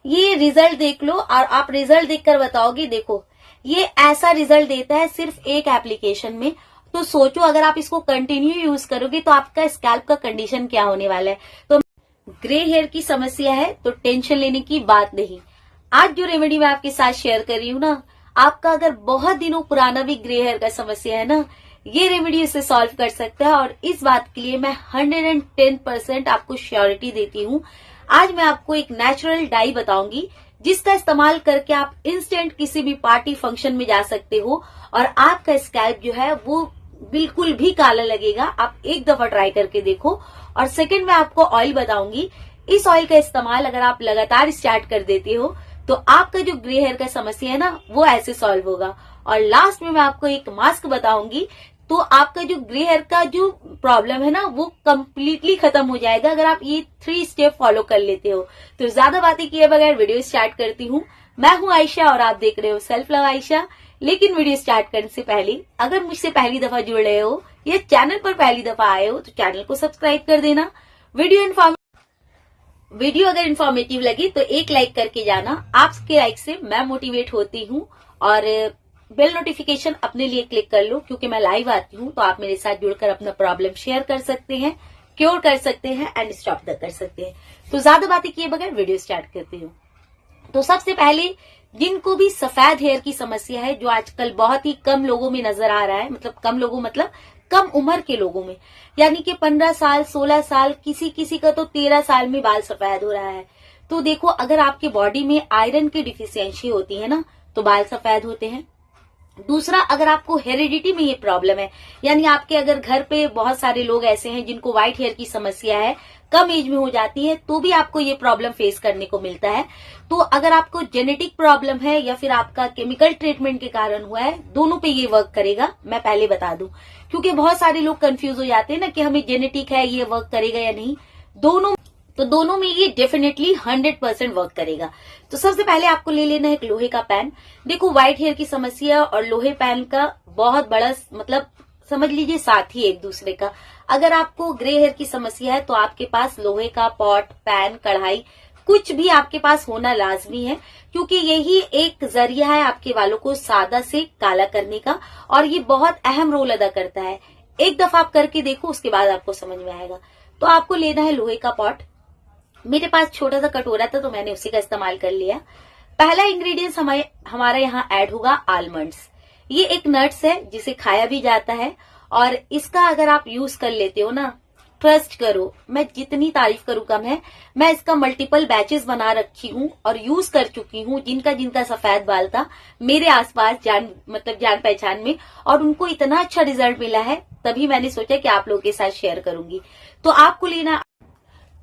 ये रिजल्ट देख लो और आप रिजल्ट देखकर बताओगे। देखो ये ऐसा रिजल्ट देता है सिर्फ एक एप्लीकेशन में। तो सोचो अगर आप इसको कंटिन्यू यूज करोगे तो आपका स्कैल्प का कंडीशन क्या होने वाला है। तो ग्रे हेयर की समस्या है तो टेंशन लेने की बात नहीं। आज जो रेमेडी मैं आपके साथ शेयर कर रही हूँ ना, आपका अगर बहुत दिनों पुराना भी ग्रे हेयर का समस्या है ना, ये रेमेडी इसे सॉल्व कर सकता है। और इस बात के लिए मैं 110% आपको श्योरिटी देती हूँ। आज मैं आपको एक नेचुरल डाई बताऊंगी जिसका इस्तेमाल करके आप इंस्टेंट किसी भी पार्टी फंक्शन में जा सकते हो और आपका स्कैल्प जो है वो बिल्कुल भी काला लगेगा। आप एक दफा ट्राई करके देखो। और सेकंड मैं आपको ऑयल बताऊंगी। इस ऑयल का इस्तेमाल अगर आप लगातार स्टार्ट कर देते हो तो आपका जो ग्रे हेयर का समस्या है ना वो ऐसे सॉल्व होगा। और लास्ट में मैं आपको एक मास्क बताऊंगी तो आपका जो ग्रे हेयर का जो प्रॉब्लम है ना वो कंप्लीटली खत्म हो जाएगा अगर आप ये 3 स्टेप फॉलो कर लेते हो। तो ज्यादा बातें किए बगैर वीडियो स्टार्ट करती हूँ। मैं हूँ आयशा और आप देख रहे हो सेल्फ लव आयशा। लेकिन वीडियो स्टार्ट करने से पहले अगर मुझसे पहली दफा जुड़ रहे हो या चैनल पर पहली दफा आए हो तो चैनल को सब्सक्राइब कर देना। वीडियो अगर इन्फॉर्मेटिव लगी तो एक लाइक करके जाना। आपके लाइक से मैं मोटिवेट होती हूँ। और बेल नोटिफिकेशन अपने लिए क्लिक कर लो क्योंकि मैं लाइव आती हूँ तो आप मेरे साथ जुड़कर अपना प्रॉब्लम शेयर कर सकते हैं, क्योर कर सकते हैं एंड स्टॉप तक कर सकते हैं। तो ज्यादा बातें किए बगैर वीडियो स्टार्ट करती हूँ। तो सबसे पहले जिनको भी सफेद हेयर की समस्या है जो आजकल बहुत ही कम लोगों में नजर आ रहा है, मतलब कम लोगों मतलब कम उम्र के लोगों में, यानी कि 15 साल 16 साल किसी किसी का तो 13 साल में बाल सफेद हो रहा है। तो देखो अगर आपकी बॉडी में आयरन की डिफिशियंसी होती है ना तो बाल सफेद होते हैं। दूसरा, अगर आपको हेरिडिटी में ये प्रॉब्लम है, यानी आपके अगर घर पे बहुत सारे लोग ऐसे हैं जिनको व्हाइट हेयर की समस्या है, कम एज में हो जाती है तो भी आपको ये प्रॉब्लम फेस करने को मिलता है। तो अगर आपको जेनेटिक प्रॉब्लम है या फिर आपका केमिकल ट्रीटमेंट के कारण हुआ है, दोनों पे ये वर्क करेगा। मैं पहले बता दूं क्योंकि बहुत सारे लोग कंफ्यूज हो जाते हैं ना कि हमें जेनेटिक है ये वर्क करेगा या नहीं। दोनों में ये डेफिनेटली 100% वर्क करेगा। तो सबसे पहले आपको ले लेना है एक लोहे का पैन। देखो व्हाइट हेयर की समस्या और लोहे पैन का बहुत बड़ा मतलब समझ लीजिए साथ ही एक दूसरे का। अगर आपको ग्रे हेयर की समस्या है तो आपके पास लोहे का पॉट, पैन, कढ़ाई कुछ भी आपके पास होना लाजमी है क्योंकि यही एक जरिया है आपके बालों को सादा से काला करने का और ये बहुत अहम रोल अदा करता है। एक दफा आप करके देखो उसके बाद आपको समझ में आएगा। तो आपको लेना है लोहे का पॉट। मेरे पास छोटा सा कटोरा था तो मैंने उसी का इस्तेमाल कर लिया। पहला इंग्रेडिएंट्स हमारा यहाँ ऐड होगा आलमंड्स। ये एक नट्स है जिसे खाया भी जाता है और इसका अगर आप यूज कर लेते हो ना, ट्रस्ट करो मैं जितनी तारीफ करूं कम है। मैं इसका मल्टीपल बैचेस बना रखी हूँ और यूज कर चुकी हूँ जिनका जिनका सफेद बाल था मेरे आसपास जान पहचान में, और उनको इतना अच्छा रिजल्ट मिला है तभी मैंने सोचा कि आप लोगों के साथ शेयर करूंगी। तो आपको लेना,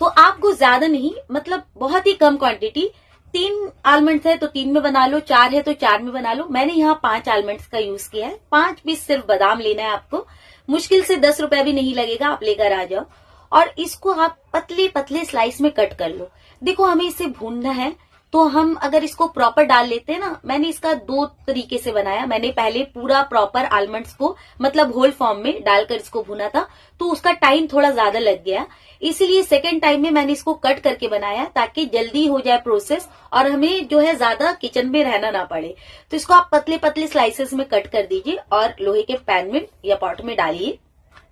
तो आपको ज्यादा नहीं मतलब बहुत ही कम क्वांटिटी, 3 आलमंड्स है तो 3 में बना लो, 4 है तो 4 में बना लो। मैंने यहाँ 5 आलमंड्स का यूज किया है। 5 पीस सिर्फ बादाम लेना है आपको। मुश्किल से 10 रुपए भी नहीं लगेगा, आप लेकर आ जाओ और इसको आप पतले पतले स्लाइस में कट कर लो। देखो हमें इसे भूनना है तो हम अगर इसको प्रॉपर डाल लेते हैं ना, मैंने इसका 2 तरीके से बनाया। मैंने पहले पूरा प्रॉपर आलमंड्स को मतलब होल फॉर्म में डालकर इसको भुना था तो उसका टाइम थोड़ा ज्यादा लग गया, इसीलिए सेकेंड टाइम में मैंने इसको कट करके बनाया ताकि जल्दी हो जाए प्रोसेस और हमें जो है ज्यादा किचन में रहना ना पड़े। तो इसको आप पतले पतले स्लाइसेस में कट कर दीजिए और लोहे के पैन में या पॉट में डालिए।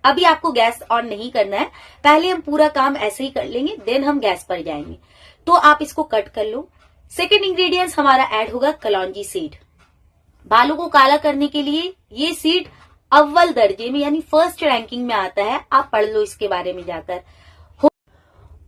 अभी आपको गैस ऑन नहीं करना है, पहले हम पूरा काम ऐसे ही कर लेंगे देन हम गैस पर जाएंगे। तो आप इसको कट कर लो। सेकेंड इंग्रेडिएंट्स हमारा ऐड होगा कलौंजी सीड। बालों को काला करने के लिए ये सीड अव्वल दर्जे में यानी फर्स्ट रैंकिंग में आता है। आप पढ़ लो इसके बारे में जाकर।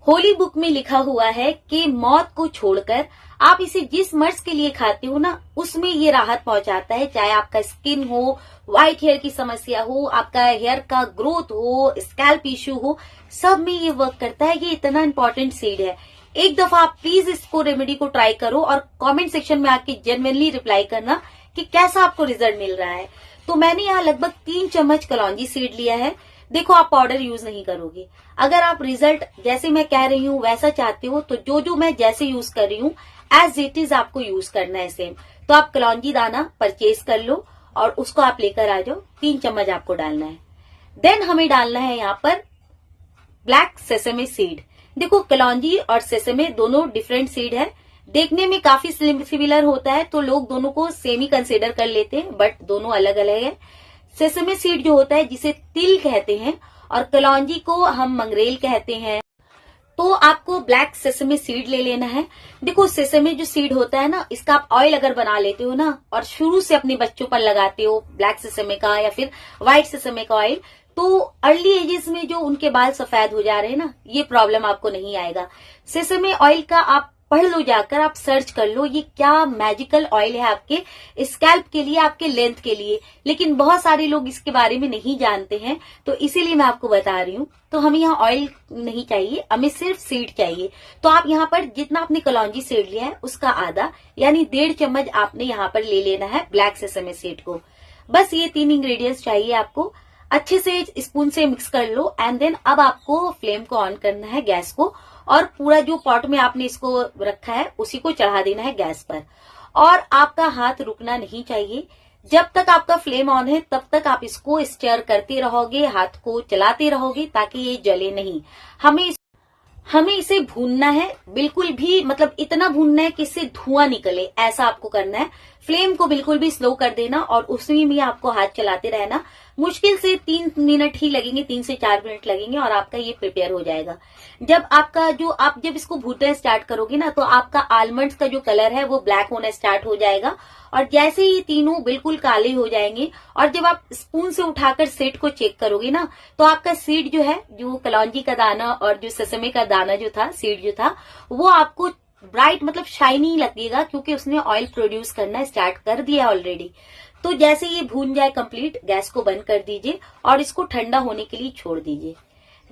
होली बुक में लिखा हुआ है कि मौत को छोड़कर आप इसे जिस मर्ज के लिए खाते हो ना उसमें ये राहत पहुंचाता है। चाहे आपका स्किन हो, व्हाइट हेयर की समस्या हो, आपका हेयर का ग्रोथ हो, स्कैल्प इश्यू हो, सब में ये वर्क करता है। ये इतना इंपॉर्टेंट सीड है। एक दफा आप प्लीज इसको रेमेडी को ट्राई करो और कमेंट सेक्शन में आके जेन्युइनली रिप्लाई करना कि कैसा आपको रिजल्ट मिल रहा है। तो मैंने यहाँ लगभग 3 चम्मच कलौंजी सीड लिया है। देखो आप पाउडर यूज नहीं करोगे। अगर आप रिजल्ट जैसे मैं कह रही हूँ वैसा चाहते हो तो जो मैं जैसे यूज कर रही हूँ एज इट इज आपको यूज करना है सेम। तो आप कलौंजी दाना परचेज कर लो और उसको आप लेकर आ जाओ। 3 चम्मच आपको डालना है। देन हमें डालना है यहाँ पर ब्लैक सेसमे सीड। देखो कलौंजी और सेसमे दोनों डिफरेंट सीड है। देखने में काफी सिमिलर होता है तो लोग दोनों को सेम ही कंसिडर कर लेते हैं, बट दोनों अलग अलग है। सेसमे सीड जो होता है जिसे तिल कहते हैं और कलौंजी को हम मंगरेल कहते हैं। तो आपको ब्लैक सेसमे सीड ले लेना है। देखो सेसमे जो सीड होता है ना, इसका आप ऑयल अगर बना लेते हो ना और शुरू से अपने बच्चों पर लगाते हो ब्लैक सेसमे का या फिर व्हाइट सेसमे का ऑयल, तो अर्ली एजेस में जो उनके बाल सफेद हो जा रहे हैं ना, ये प्रॉब्लम आपको नहीं आएगा। सेसमे ऑयल का आप पढ़ लो, जाकर आप सर्च कर लो ये क्या मैजिकल ऑयल है आपके स्कैल्प के लिए, आपके लेंथ के लिए। लेकिन बहुत सारे लोग इसके बारे में नहीं जानते हैं, तो इसीलिए मैं आपको बता रही हूँ। तो हमें यहाँ ऑयल नहीं चाहिए, हमें सिर्फ सीड चाहिए। तो आप यहाँ पर जितना आपने कलौंजी सीड लिया है उसका आधा यानी 1.5 चम्मच आपने यहाँ पर ले लेना है ब्लैक सेसमे सीड को। बस ये 3 इंग्रेडिएंट्स चाहिए आपको। अच्छे से स्पून से मिक्स कर लो एंड देन अब आपको फ्लेम को ऑन करना है, गैस को, और पूरा जो पॉट में आपने इसको रखा है उसी को चढ़ा देना है गैस पर। और आपका हाथ रुकना नहीं चाहिए। जब तक आपका फ्लेम ऑन है तब तक आप इसको स्टर करते रहोगे, हाथ को चलाते रहोगे ताकि ये जले नहीं। हमें इसे भूनना है, बिल्कुल भी मतलब इतना भूनना है कि इससे धुआं निकले, ऐसा आपको करना है। फ्लेम को बिल्कुल भी स्लो कर देना और उसमें भी आपको हाथ चलाते रहना। मुश्किल से 3 मिनट ही लगेंगे, 3 से 4 मिनट लगेंगे और आपका ये प्रिपेयर हो जाएगा। जब आपका आप जब इसको भूनना स्टार्ट करोगे ना, तो आपका आलमंड्स का जो कलर है वो ब्लैक होना स्टार्ट हो जाएगा। और जैसे ही तीनों बिल्कुल काले हो जाएंगे और जब आप स्पून से उठाकर सीड को चेक करोगे ना, तो आपका सीड जो है, जो कलौंजी का दाना और जो सेसमे का दाना जो था, सीड जो था, वो आपको ब्राइट मतलब शाइनी लगेगा क्योंकि उसने ऑयल प्रोड्यूस करना स्टार्ट कर दिया ऑलरेडी। तो जैसे ये भून जाए कंप्लीट, गैस को बंद कर दीजिए और इसको ठंडा होने के लिए छोड़ दीजिए।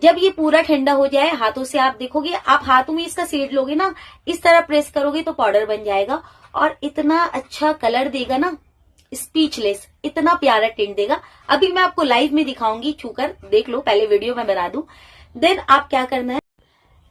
जब ये पूरा ठंडा हो जाए, हाथों से आप देखोगे, आप हाथों में इसका सीड लोगे ना, इस तरह प्रेस करोगे तो पाउडर बन जाएगा और इतना अच्छा कलर देगा ना, स्पीचलेस, इतना प्यारा टिंट देगा। अभी मैं आपको लाइव में दिखाऊंगी, छूकर देख लो, पहले वीडियो में बना दूं। देन आप क्या करना है,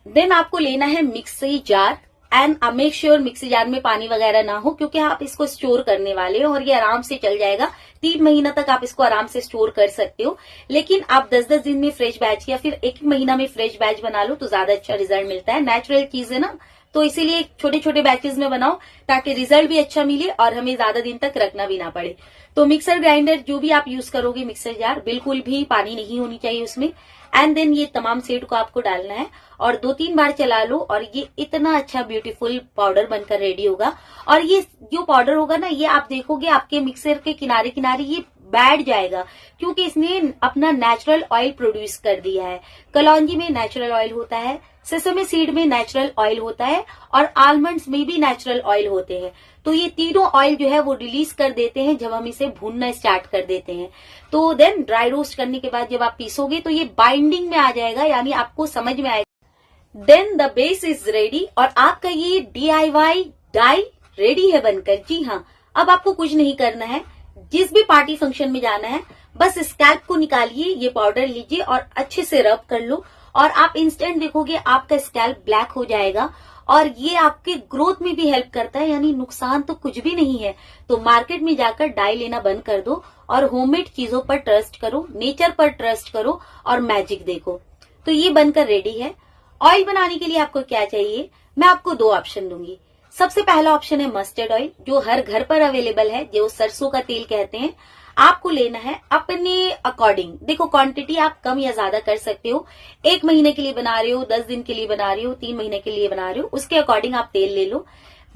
देन आपको लेना है mixie jar and make sure mixie jar में पानी वगैरह ना हो क्योंकि आप इसको स्टोर करने वाले हो और ये आराम से चल जाएगा। 3 महीना तक आप इसको आराम से स्टोर कर सकते हो। लेकिन आप 10-10 दिन में फ्रेश बैच या फिर 1 महीना में फ्रेश बैच बना लो तो ज्यादा अच्छा रिजल्ट मिलता है। नेचुरल चीज है ना, तो इसीलिए छोटे छोटे बैचेस में बनाओ ताकि रिजल्ट भी अच्छा मिले और हमें ज्यादा दिन तक रखना भी ना पड़े। तो मिक्सर ग्राइंडर जो भी आप यूज करोगे, मिक्सर जार, बिल्कुल भी पानी नहीं होनी चाहिए उसमें। एंड देन ये तमाम सीड को आपको डालना है और 2-3 बार चला लो और ये इतना अच्छा ब्यूटीफुल पाउडर बनकर रेडी होगा। और ये जो पाउडर होगा ना, ये आप देखोगे आपके मिक्सर के किनारे किनारे ये बैठ जाएगा क्योंकि इसने अपना नेचुरल ऑयल प्रोड्यूस कर दिया है। कलौंजी में नेचुरल ऑयल होता है, सेसमे सीड में नेचुरल ऑयल होता है और आलमंड्स में भी नेचुरल ऑयल होते हैं। तो ये तीनों ऑयल जो है वो रिलीज कर देते हैं जब हम इसे भूनना स्टार्ट कर देते हैं। तो देन ड्राई रोस्ट करने के बाद जब आप पीसोगे तो ये बाइंडिंग में आ जाएगा, यानी आपको समझ में आएगा। Then the base is ready और आपका ये DIY डाई रेडी है बनकर। जी हाँ, अब आपको कुछ नहीं करना है। जिस भी पार्टी फंक्शन में जाना है, बस स्कैल्प को निकालिए, ये पाउडर लीजिए और अच्छे से रब कर लो और आप इंस्टेंट देखोगे आपका स्कैल्प ब्लैक हो जाएगा। और ये आपके ग्रोथ में भी हेल्प करता है, यानी नुकसान तो कुछ भी नहीं है। तो मार्केट में जाकर डाई लेना बंद कर दो और होममेड चीजों पर ट्रस्ट करो, नेचर पर ट्रस्ट करो और मैजिक देखो। तो ये बनकर रेडी है। ऑयल बनाने के लिए आपको क्या चाहिए, मैं आपको 2 ऑप्शन दूंगी। सबसे पहला ऑप्शन है मस्टर्ड ऑयल, जो हर घर पर अवेलेबल है, जो सरसों का तेल कहते हैं। आपको लेना है अपने अकॉर्डिंग। देखो क्वांटिटी आप कम या ज्यादा कर सकते हो। 1 महीने के लिए बना रहे हो, 10 दिन के लिए बना रहे हो, 3 महीने के लिए बना रहे हो, उसके अकॉर्डिंग आप तेल ले लो।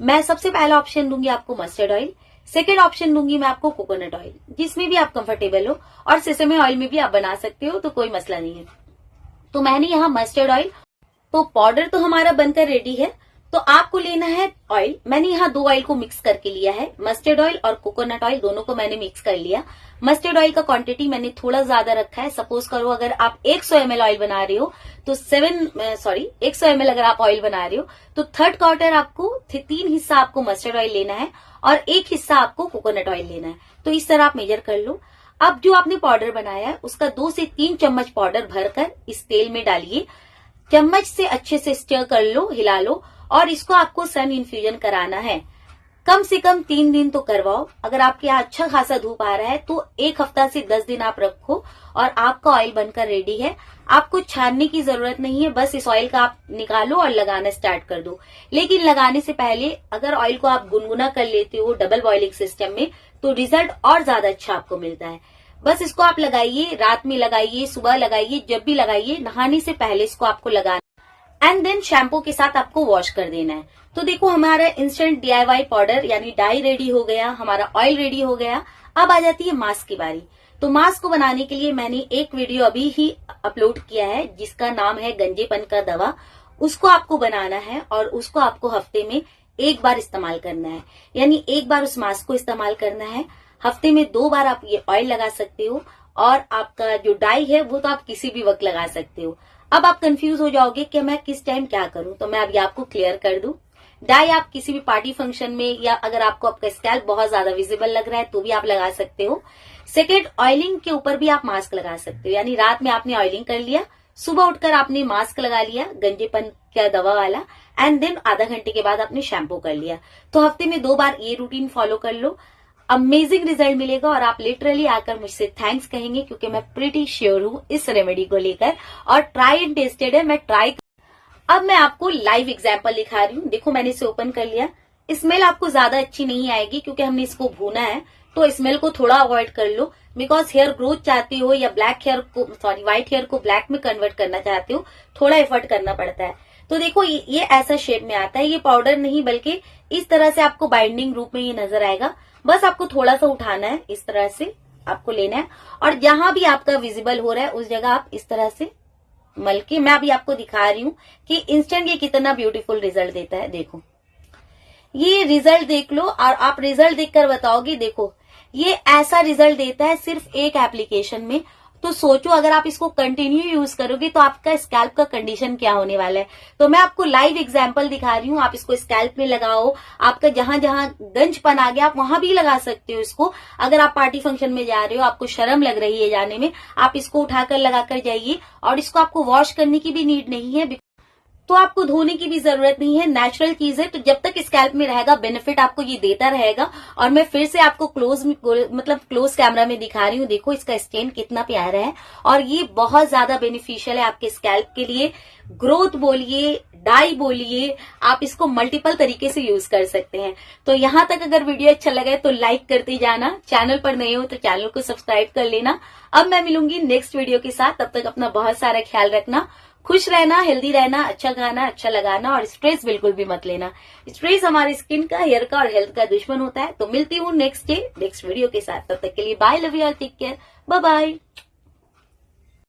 मैं सबसे पहला ऑप्शन दूंगी आपको मस्टर्ड ऑयल। सेकेंड ऑप्शन दूंगी मैं आपको कोकोनट ऑयल, जिसमें भी आप कंफर्टेबल हो, और सेसमे ऑयल में भी आप बना सकते हो, तो कोई मसला नहीं है। तो मैंने यहाँ मस्टर्ड ऑयल, तो पाउडर तो हमारा बनकर रेडी है। तो आपको लेना है ऑयल। मैंने यहाँ 2 ऑयल को मिक्स करके लिया है, मस्टर्ड ऑयल और कोकोनट ऑयल, दोनों को मैंने मिक्स कर लिया। मस्टर्ड ऑयल का क्वांटिटी मैंने थोड़ा ज्यादा रखा है। सपोज करो अगर आप 100 ml ऑयल बना रहे हो तो 100 ml अगर आप ऑयल बना रहे हो तो 3rd क्वार्टर आपको 3 हिस्सा आपको मस्टर्ड ऑयल लेना है और 1 हिस्सा आपको कोकोनट ऑयल लेना है। तो इस तरह आप मेजर कर लो। अब जो आपने पाउडर बनाया है उसका 2 से 3 चम्मच पाउडर भरकर इस तेल में डालिए। चम्मच से अच्छे से स्टर कर लो, हिला लो और इसको आपको सन इन्फ्यूजन कराना है। कम से कम 3 दिन तो करवाओ। अगर आपके यहाँ अच्छा खासा धूप आ रहा है तो 1 हफ्ता से 10 दिन आप रखो और आपका ऑयल बनकर रेडी है। आपको छानने की जरूरत नहीं है, बस इस ऑयल का आप निकालो और लगाना स्टार्ट कर दो। लेकिन लगाने से पहले अगर ऑयल को आप गुनगुना कर लेते हो डबल बॉइलिंग सिस्टम में तो रिजल्ट और ज्यादा अच्छा आपको मिलता है। बस इसको आप लगाइए, रात में लगाइए, सुबह लगाइए, जब भी लगाइए, नहाने से पहले इसको आपको लगाना एंड देन शैम्पू के साथ आपको वॉश कर देना है। तो देखो हमारा इंस्टेंट DIY पाउडर यानी डाई रेडी हो गया, हमारा ऑयल रेडी हो गया। अब आ जाती है मास्क की बारी। तो मास्क को बनाने के लिए मैंने एक वीडियो अभी ही अपलोड किया है जिसका नाम है गंजेपन का दवा। उसको आपको बनाना है और उसको आपको हफ्ते में 1 बार इस्तेमाल करना है, यानी 1 बार उस मास्क को इस्तेमाल करना है। हफ्ते में 2 बार आप ये ऑयल लगा सकते हो और आपका जो डाई है वो तो आप किसी भी वक्त लगा सकते हो। अब आप कंफ्यूज हो जाओगे कि मैं किस टाइम क्या करूं, तो मैं अभी आपको क्लियर कर दूं। डाई आप किसी भी पार्टी फंक्शन में या अगर आपको आपका स्कैल्प बहुत ज्यादा विजिबल लग रहा है तो भी आप लगा सकते हो। सेकेंड, ऑयलिंग के ऊपर भी आप मास्क लगा सकते हो, यानी रात में आपने ऑयलिंग कर लिया, सुबह उठकर आपने मास्क लगा लिया गंजेपन का दवा वाला एंड देन आधा घंटे के बाद आपने शैम्पू कर लिया। तो हफ्ते में 2 बार ये रूटीन फॉलो कर लो, अमेजिंग रिजल्ट मिलेगा और आप लिटरली आकर मुझसे थैंक्स कहेंगे क्योंकि मैं प्रीटी श्योर हूं इस रेमेडी को लेकर और ट्राई एंड टेस्टेड है। मैं ट्राई अब मैं आपको लाइव एग्जांपल दिखा रही हूँ। देखो मैंने इसे ओपन कर लिया। स्मेल आपको ज्यादा अच्छी नहीं आएगी क्योंकि हमने इसको भूना है, तो स्मेल को थोड़ा अवॉइड कर लो। बिकॉज हेयर ग्रोथ चाहते हो या व्हाइट हेयर को ब्लैक में कन्वर्ट करना चाहते हो, थोड़ा एफर्ट करना पड़ता है। तो देखो ये ऐसा शेप में आता है, ये पाउडर नहीं बल्कि इस तरह से आपको बाइंडिंग रूप में ये नजर आएगा। बस आपको थोड़ा सा उठाना है, इस तरह से आपको लेना है और जहां भी आपका विजिबल हो रहा है उस जगह आप इस तरह से मल के, मैं अभी आपको दिखा रही हूँ कि इंस्टेंट ये कितना ब्यूटीफुल रिजल्ट देता है। देखो ये रिजल्ट देख लो और आप रिजल्ट देखकर बताओगे। देखो ये ऐसा रिजल्ट देता है सिर्फ एक एप्लीकेशन में। तो सोचो अगर आप इसको कंटिन्यू यूज करोगे तो आपका स्कैल्प का कंडीशन क्या होने वाला है। तो मैं आपको लाइव एग्जांपल दिखा रही हूँ, आप इसको स्कैल्प में लगाओ। आपका जहां जहां गंजपन आ गया आप वहां भी लगा सकते हो इसको। अगर आप पार्टी फंक्शन में जा रहे हो, आपको शर्म लग रही है जाने में, आप इसको उठाकर लगाकर जाइए और इसको आपको वॉश करने की भी नीड नहीं है, तो आपको धोने की भी जरूरत नहीं है। नेचुरल चीज है तो जब तक स्कैल्प में रहेगा बेनिफिट आपको ये देता रहेगा। और मैं फिर से आपको क्लोज कैमरा में दिखा रही हूँ। देखो इसका स्टेन कितना प्यारा है और ये बहुत ज्यादा बेनिफिशियल है आपके स्कैल्प के लिए। ग्रोथ बोलिए, डाई बोलिए, आप इसको मल्टीपल तरीके से यूज कर सकते हैं। तो यहाँ तक अगर वीडियो अच्छा लगे तो लाइक करते जाना, चैनल पर नए हो तो चैनल को सब्सक्राइब कर लेना। अब मैं मिलूंगी नेक्स्ट वीडियो के साथ, तब तक अपना बहुत सारा ख्याल रखना, खुश रहना, हेल्दी रहना, अच्छा खाना, अच्छा लगाना और स्ट्रेस बिल्कुल भी मत लेना। स्ट्रेस हमारी स्किन का, हेयर का और हेल्थ का दुश्मन होता है। तो मिलती हूँ नेक्स्ट वीडियो के साथ, तब तक के लिए bye, love you all, take care, bye bye.